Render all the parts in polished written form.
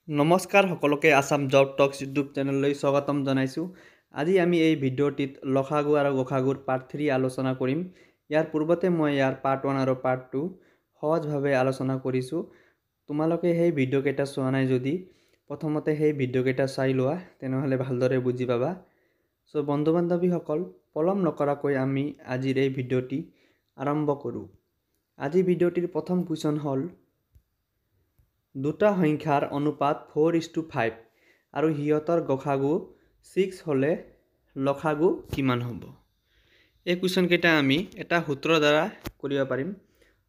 নমস্কাৰ সকলোকে আসাম জব টক্স ইউটিউব চেনেললৈ স্বাগতম জনাইছোঁ। আজি আমি এই ভিডিঅ'টিত লসাগু আৰু গসাগুৰ পাৰ্ট 3 আলোচনা কৰিম। ইয়াৰ পূৰ্বতে মই ইয়াৰ পাৰ্ট 1 আৰু পাৰ্ট 2 সহজভাৱে আলোচনা কৰিছোঁ। তোমালোকে সেই ভিডিঅ'কেইটা চোৱা নাই যদি প্ৰথমতে সেই ভিডিঅ'কেইটা চাই লোৱা, তেনেহ'লে ভালদৰে বুজি পাবা। চ' বন্ধু বান্ধৱীসকল, পলম নকৰাকৈ আমি আজিৰ এই ভিডিঅ'টি আৰম্ভ কৰোঁ। আজি ভিডিঅ'টিৰ প্ৰথম কুৱেশ্যন হ'ল দুটা সংখ্যাৰ অনুপাত 4:5 আৰু সিহঁতৰ গসাগু 6 হ'লে লসাগু কিমান হ'ব? এই কুৱেশ্যন কেইটা আমি এটা সূত্ৰৰ দ্বাৰা কৰিব পাৰিম।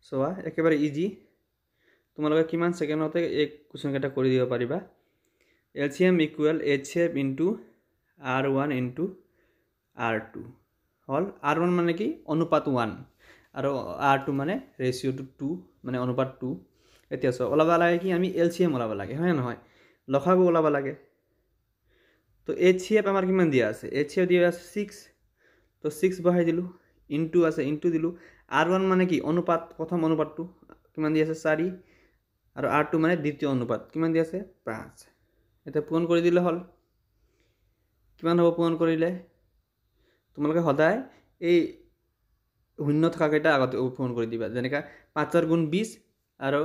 চোৱা, একেবাৰে ইজি। তোমালোকে কিমান ছেকেণ্ডতে এই কুৱেশ্যন কেইটা কৰি দিব পাৰিবা। LCM equal HCF into R1 into R2 হ'ল। R1 মানে কি? অনুপাত 1 আৰু R2 মানে ৰেচিঅ' টু 2 মানে অনুপাত 2। এতিয়া চোৱা, ওলাব লাগে কি? আমি LCM ওলাব লাগে, হয় নহয়? লসাগু ওলাব লাগে। তো HCF আমাৰ কিমান দিয়া আছে? HCF দিয়া আছে 6। তো 6 বহাই দিলোঁ, ইনটু আছে ইনটু দিলোঁ। R1 মানে কি? অনুপাত, প্ৰথম অনুপাতটো কিমান দি আছে? 4। আৰু R2 মানে দ্বিতীয় অনুপাত কিমান দি আছে? 5। এতিয়া পূৰণ কৰি দিলে হ'ল। কিমান হ'ব পূৰণ কৰিলে? তোমালোকে সদায় এই শূন্য থকাকেইটা আগতে পূৰণ কৰি দিবা। যেনেকৈ 5 গুণ 20 আৰু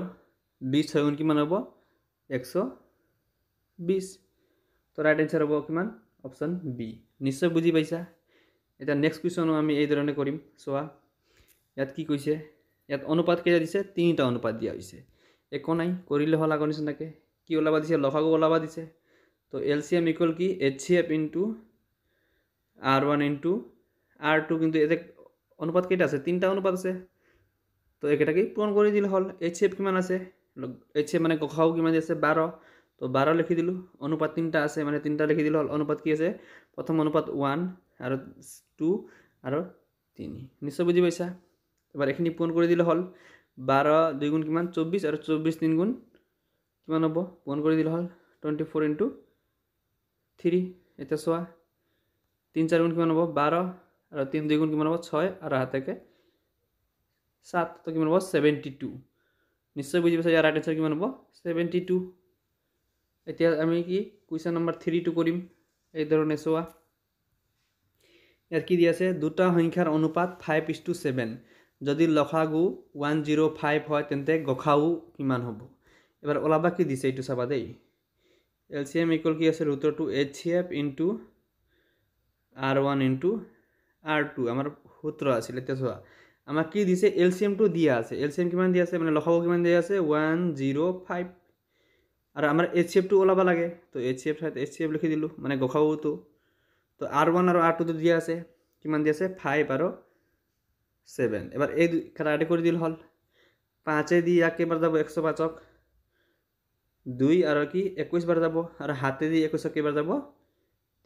20 6 গুণ কিমান হ'ব? 120। তো ৰাইট এনচাৰ হ'ব কিমান? Option B. নিশ্চয় বুজি পাইছা। এতিয়া নেক্সট কুৱেশ্যনো আমি এই ধৰণে কৰিম। চোৱা, ইয়াত কি কৈছে? ইয়াত অনুপাত কেইটা দিছে? 3টা অনুপাত দিয়া হৈছে। একো নাই, কৰিলে হ'ল আগৰ নিচিনাকৈ। কি ওলাব দিছে? লসাগু ওলাব দিছে। তো LCM ইকুৱেল কি? HCF into R1 into R2। কিন্তু এতিয়া অনুপাত কেইটা আছে? 3টা অনুপাত আছে। তো একেটাকে পূৰণ কৰি দিলে হ'ল। HCF কিমান আছে? HCF মানে গসাগু কিমান আছে? 12। তো 12 লিখি দিলোঁ। অনুপাত 3টা আছে, মানে 3টা লিখি দিলোঁ হ'ল। অনুপাত কি আছে? প্ৰথম অনুপাত 1 আৰু 2 আৰু 3। নিশ্চয় বুজি পাইছা। এবাৰ এইখিনি পূৰণ কৰি দিলে হ'ল। 12 2 গুণ কিমান? 24 আৰু 24 3 গুণ কিমান হ'ব? পূৰণ কৰি দিলে হ'ল 24 ইনটু 3। এতিয়া চোৱা, 3 4 গুণ কিমান হ'ব? 12 আৰু 3 2 গুণ কিমান হ'ব? 6 আৰু হাতেকে 7। তো কিমান হ'ব? 72। নিশ্চয় বুজি পাইছা। ইয়াৰ ৰাইট এনচাৰ কিমান হ'ব? 72। এতিয়া আমি কি কুৱেশ্যন নম্বৰ 3টো কৰিম। এই ধৰণে চোৱা, ইয়াত কি দি আছে? দুটা সংখ্যাৰ অনুপাত 5:7। যদি লসাগু 105 হয় তেন্তে গসাগু কিমান হ'ব? এবাৰ ওলাবা কি দিছে এইটো চাবা দেই। LCM ইকুৱেল কি আছে? ৰুটৰটো HCF into R1 into R2 আমাৰ সূত্ৰ আছিল। এতিয়া চোৱা, আমাক কি দিছে? LCMটো দিয়া আছে। LCM কিমান দিয়া আছে? মানে লসাগু কিমান দিয়া আছে? 105। আৰু আমাৰ HCFটো ওলাব লাগে। তো HCF লিখি দিলোঁ, মানে গসাগুটো। তো R1 আৰু R2টো দিয়া আছে। কিমান দিয়া আছে? 5 আৰু 7। এবাৰ এই কাটাকাটি কৰি দিলে হ'ল। 5 দি ইয়াক কেইবাৰ যাব? 105ক 2 আৰু কি 21 বাৰ যাব। আৰু হাতে দি 21ক কেইবাৰ যাব?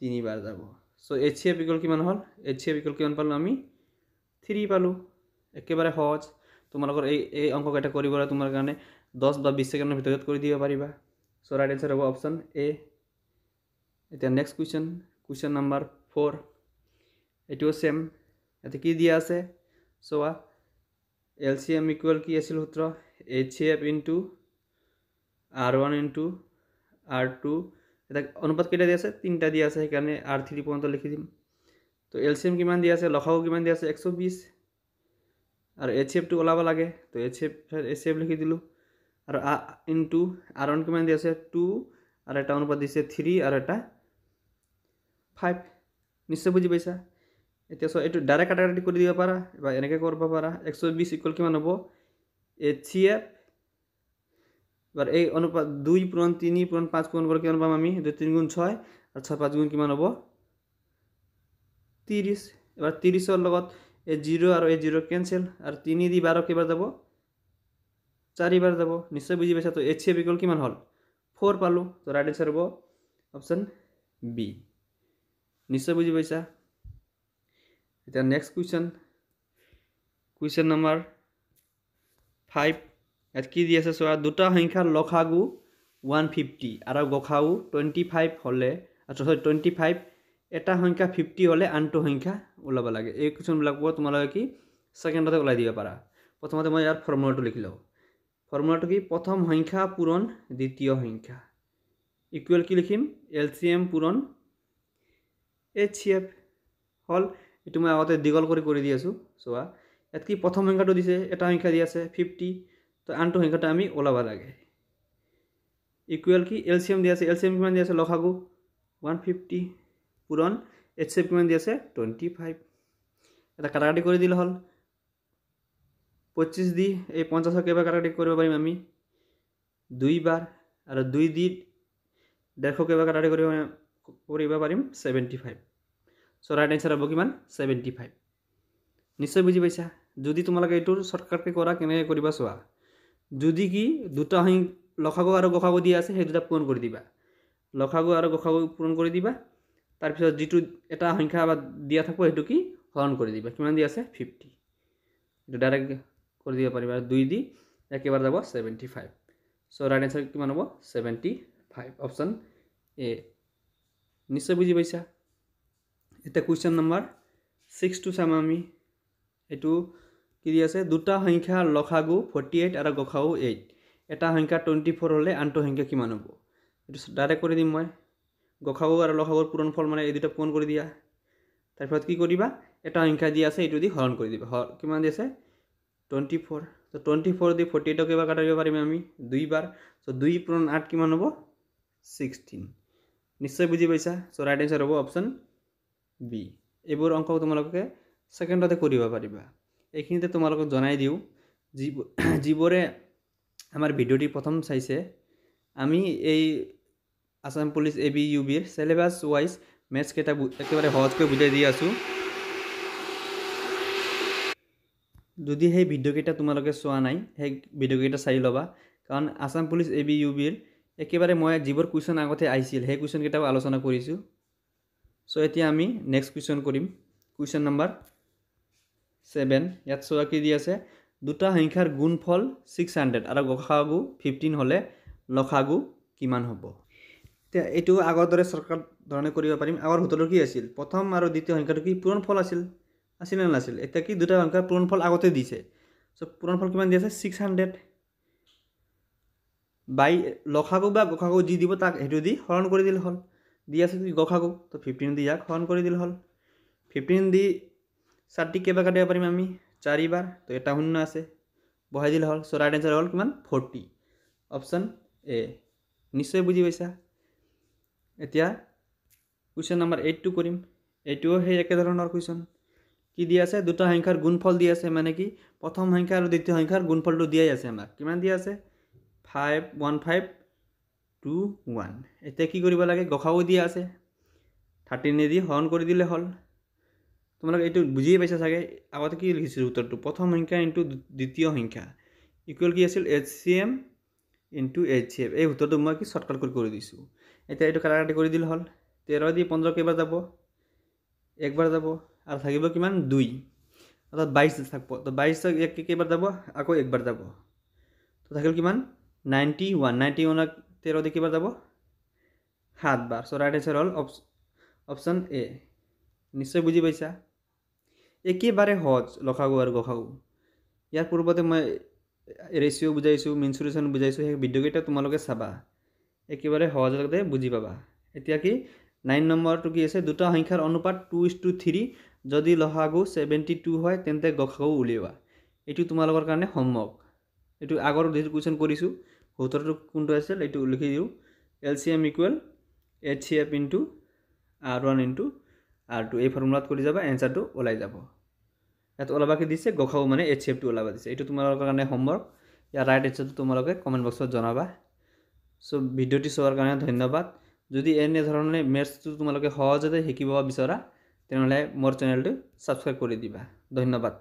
3 বাৰ যাব। চ' HCF ইকুৱেল কিমান হ'ল? HCF ইকুৱেল কিমান পালোঁ আমি? 3 পালোঁ। একেবাৰে সহজ। তোমালোকৰ এই অংককেইটা কৰিবলৈ তোমাৰ কাৰণে 10 বা 20 ছেকেণ্ডৰ ভিতৰত কৰি দিব পাৰিবা। চ' ৰাইট এনচাৰ হ'ব অপশ্যন এ। এতিয়া নেক্সট কুৱেশ্যন নম্বৰ 4। এইটোও ছেম। ইয়াতে কি দিয়া আছে? চোৱা, LCM ইকুৱেল কি আছিল সূত্ৰ? HCF into R1 into R2। এটা অনুপাত কেইটা দিয়া আছে? 3টা দিয়া আছে, সেইকাৰণে R3 পৰ্যন্ত লিখি দিম। তো LCM কিমান দিয়া আছে? লসাগু কিমান দিয়া আছে? 120। আৰু HCFটো ওলাব লাগে। তো HCF লিখি দিলোঁ। আৰু ইনটু R1 কিমান দিয়া আছে? 2 আৰু এটা অনুপাত দিছে 3 আৰু এটা 5। নিশ্চয় বুজি পাইছা। এতিয়া চোৱা, এইটো ডাইৰেক্ট কাটাকাটি কৰি দিব পাৰা বা এনেকৈ কৰিব পাৰা। 120 ইকুৱেল কিমান হ'ব? HCF। এবাৰ এই অনুপাত 2 পূৰণ 3 পূৰণ 5 পূৰণ কৰি কিমান পাম আমি? 2 3 গুণ 6 আৰু 6 5 গুণ কিমান হ'ব? 30। এবাৰ 30ৰ লগত এই 0 আৰু এই 0 কেঞ্চেল। আৰু 3 দি 12 কেইবাৰ যাব? 4 বাৰ যাব। নিশ্চয় বুজি পাইছা। তো HCF ইকুৱেল কিমান হ'ল? 4 পালোঁ। তো ৰাইট এনচাৰ হ'ব অপশ্যন বি। নিশ্চয় বুজি পাইছা। এতিয়া নেক্সট কুৱেশ্যন নম্বৰ 5। ইয়াত কি দি আছে? চোৱা, দুটা সংখ্যাৰ লসাগু 150 আৰু গসাগু 25 হ'লে, 25 এটা সংখ্যা 50 হ'লে আনটো সংখ্যা ওলাব লাগে। এই কুৱেশ্যনবিলাক তোমালোকে কি ছেকেণ্ডতে ওলাই দিব পাৰা। প্ৰথমতে মই ইয়াৰ ফৰ্মুলাটো লিখি লওঁ। ফৰ্মুলাটো কি? প্ৰথম সংখ্যা পূৰণ দ্বিতীয় সংখ্যা। ইকুৱেল কি লিখিম LCM পূৰণ HCF হল এইটো মই আগতে দীঘল কৰি দি আছোঁ চোৱা ইয়াত কি প্ৰথম সংখ্যাটো দিছে এটা সংখ্যা দি আছে 50 তো আনটো সংখ্যাটো আমি ওলাব লাগে ইকুৱেল কি LCM দি আছে LCM কিমান দি আছে লসাগু 150 পূৰণ HCF কিমান দি আছে 25 এটা কাটাকাটি কৰি দিলে হল 25 দি এই 50 কেইবাৰ কাটাকাটি কৰিব পাৰিম আমি দুইবাৰ আৰু 2 দি 150 কেইবাৰ কাটাকাটি কৰিব পাৰিম 75 সো ৰাইট আনসাৰ হবো কিমান 75 নিশ্চয় বুঝি পাইছা যদি তোমালোকে এইটোৰ শৰ্টকাটকে কৰা কেনেকৈ কৰিবা চোৱা যদি কি দুটা লসাগু আৰু গসাগু দিয়া আছে সেই দুটা পূৰণ কৰি দিবা লসাগু আৰু গসাগু পূৰণ কৰি দিবা তাৰ পিছত যেটো এটা সংখ্যা বা দিয়া থাকব হেতু কি হৰণ কৰি দিবা কিমান দি আছে 50 এটা ডাইৰেক্ট কৰি দিব পাৰিবা 2 দি একেবাৰে যাব 75 সো রাইট আনসার কিমান হ'ব 75 অপশন এ নিশ্চয় বুঝি পাইছা এটা কুৱেশ্যন নম্বৰ 6 টু চাম আমি এটো কি দি আছে দুটা সংখ্যা লসাগু 48 আৰু গসাগু 8 এটা সংখ্যা 24 হলে আনটো সংখ্যা কিমান হ'ব এটো ডাইরেক্ট কৰি দিম মই গসাগু আৰু লসাগুৰ পূৰণফল মানে এই দুটা পূৰণ কৰি দিয়া তাৰপিছত কি কৰিবা এটা সংখ্যা দি আছে এটো দি হৰণ কৰি দিবা কিমান দি আছে 24 তো 24 দি 48 কেইবাৰ কাটিব পাৰিম আমি দুইবাৰ সো 2 পূৰণ 8 কিমান হ'ব 16 নিশ্চয় বুঝি পাইছা সো ৰাইট আনসাৰ হ'ব অপশন বি এইবোৰ অংক তোমালোকে সেকেন্ডতে কৰিব পাৰিবা এইখিনিতে তোমালোকক জনাই দিও যিবোৰে আমাৰ ভিডিওটি প্ৰথম চাইছে আমি এই আসাম পুলিশ ABUB এর সিলেবাস ওয়াইজ ম্যাথস কেটা একেবারে সহজকৈ বুজাই দি আছো যদি সেই ভিডিও কেটা তোমালোকে চোৱা নাই সেই ভিডিও কেটা চাই লবা কাৰণ আসাম পুলিশ ABUB এৰ একেবাৰে মই যিবোৰ কুৱেশ্যন আগতে আইছিল সেই কুৱেশ্যন কেটাও আলোচনা কৰিছো সো এতিয়া আমি নেক্সট কুৱেশ্যন কৰিম কুৱেশ্যন নম্বৰ 7 ইয়াত চোৱা কি দি আছে দুটা সংখ্যাৰ গুণফল 600 আৰু গসাগু 15 হলে লসাগু কিমান হ'ব তে এটো আগৰ দৰে শৰ্টকাট ধৰণে কৰিব পাৰিম আগৰ উত্তৰটো কি আছিল প্ৰথম আৰু দ্বিতীয় সংখ্যাটো কি পূৰণফল আছিল না নাছিল এটা কি দুটা সংখ্যাৰ পূৰণফল আগতে দিছে সো পূৰণফল কিমান দি আছে 600 বাই লসাগু বা গসাগু যি দিব তাক হেতু দি হৰণ কৰি দিলে হল দি আছে কি গসাগু তো 15 দি ইয়াক হৰণ কৰি দিলে হল 15 দি 60 কেইবাৰ কাটিব পাৰিম আমি 4 বাৰ তো এটা শূন্য আছে বহাই দিলে হল সো ৰাইট আনসাৰ হল কিমান 40 অপশন এ নিশ্চয় বুঝি পাইছা এতিয়া কুৱেশ্যন নম্বৰ 8 টু কৰিম এটো হে একে ধৰণৰ কুৱেশ্যন কি দি আছে দুটা সংখ্যাৰ গুণফল দি আছে মানে কি প্ৰথম সংখ্যা আৰু দ্বিতীয় সংখ্যাৰ গুণফলটো দিয়াই আছে আমাক কিমান দি আছে 51521 এতিয়া কি কৰিব লাগে গসাগু দিয়া আছে 13 দি হৰণ কৰি দিলে হল তোমালোক এইটো বুজি পাইছা চাগে আগতে কি লিখিছিল উত্তৰটো প্ৰথম সংখ্যা ইনটু দ্বিতীয় সংখ্যা ইকুৱেল কি আছিল HCM ইনটু HCF এই উত্তৰটো মই কি শৰ্টকাট কৰি দিছো এতিয়া এইটো কাটাকাটি কৰি দিলে হল 13 দি 15 কেইবাৰ যাব একবাৰ যাব আৰু থাকিব কিমান 2 অৰ্থাৎ 22 থাকব তো 22 এক কেইবাৰ যাব আকৌ একবাৰ যাব তো থাকিল কিমান 91 13 দি কেইবাৰ যাব 7 বাৰ সো ৰাইট আনসাৰ হল অপশন এ নিশ্চয় বুজি পাইছা একেবাৰে সহজ লসাগু আৰু গসাগু ইয়াৰ পূৰ্বতে মই ৰেশিও বুজাইছো মেনসুৰেশন বুজাইছো সেই ভিডিও কেইটা তোমালোকে চাবা একেবাৰে সহজতে বুজি পাবা এতিয়া কি 9 নম্বৰটো কি আছে দুটা সংখ্যাৰ অনুপাত 2:3 যদি লসাগু 72 হয় তেন্তে গসাগু উলিওৱা এটো তোমালোকৰ কাৰণে হোমৱৰ্ক এটো আগৰ যেটো কোৱেশ্চন কৰিছো উত্তৰটো কোনটো আছিল এটো লিখি দিও LCM equal HCF into R1 into R2 এই ফৰ্মুলাত কৰি যাবা এনসারটো ওলাই যাব এত ওলাবাকে দিছে গসাগু মানে HCF টো ওলাবা দিছে এটো তোমালোকৰ কাৰণে হোমৱৰ্ক ইয়াৰ ৰাইট আনসাৰটো তোমালোকে কমেন্ট বক্সত জনাবা সো ভিডিওটি চোৱাৰ কাৰণে ধন্যবাদ যদি এনে ধৰণে ম্যাথছটো তোমালোকে সহজতে শিকিব বিচৰা তেনেহলে মোৰ চেনেলটো সাবস্ক্ৰাইব কৰি দিবা ধন্যবাদ